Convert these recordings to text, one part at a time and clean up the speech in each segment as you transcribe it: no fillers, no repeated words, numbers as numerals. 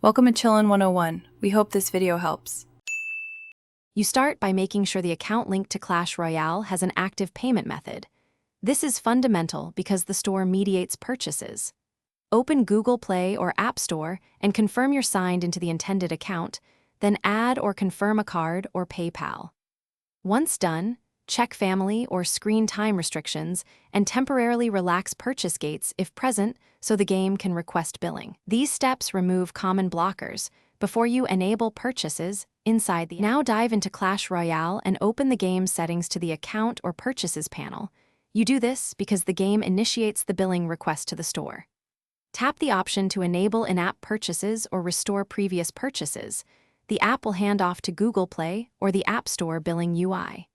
Welcome to Chillin' 101. We hope this video helps. You start by making sure the account linked to Clash Royale has an active payment method. This is fundamental because the store mediates purchases. Open Google Play or App Store and confirm you're signed into the intended account, then add or confirm a card or PayPal. Once done, check family or screen time restrictions and temporarily relax purchase gates if present so the game can request billing. These steps remove common blockers before you enable purchases inside the app. Now dive into Clash Royale and open the game's settings to the Account or Purchases panel. You do this because the game initiates the billing request to the store. Tap the option to enable in-app purchases or restore previous purchases. The app will hand off to Google Play or the App Store billing UI.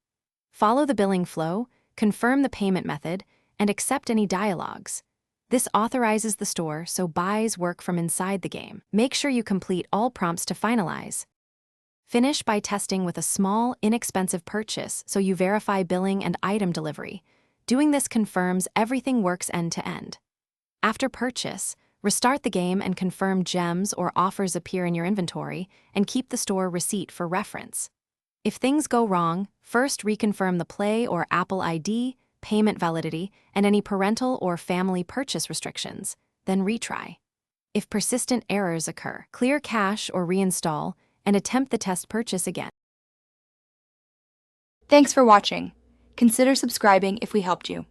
Follow the billing flow, confirm the payment method, and accept any dialogues. This authorizes the store so buys work from inside the game. Make sure you complete all prompts to finalize. Finish by testing with a small, inexpensive purchase so you verify billing and item delivery. Doing this confirms everything works end-to-end. After purchase, restart the game and confirm gems or offers appear in your inventory and keep the store receipt for reference. If things go wrong, first reconfirm the Play or Apple ID, payment validity, and any parental or family purchase restrictions, then retry. If persistent errors occur, clear cache or reinstall and attempt the test purchase again. Thanks for watching. Consider subscribing if we helped you.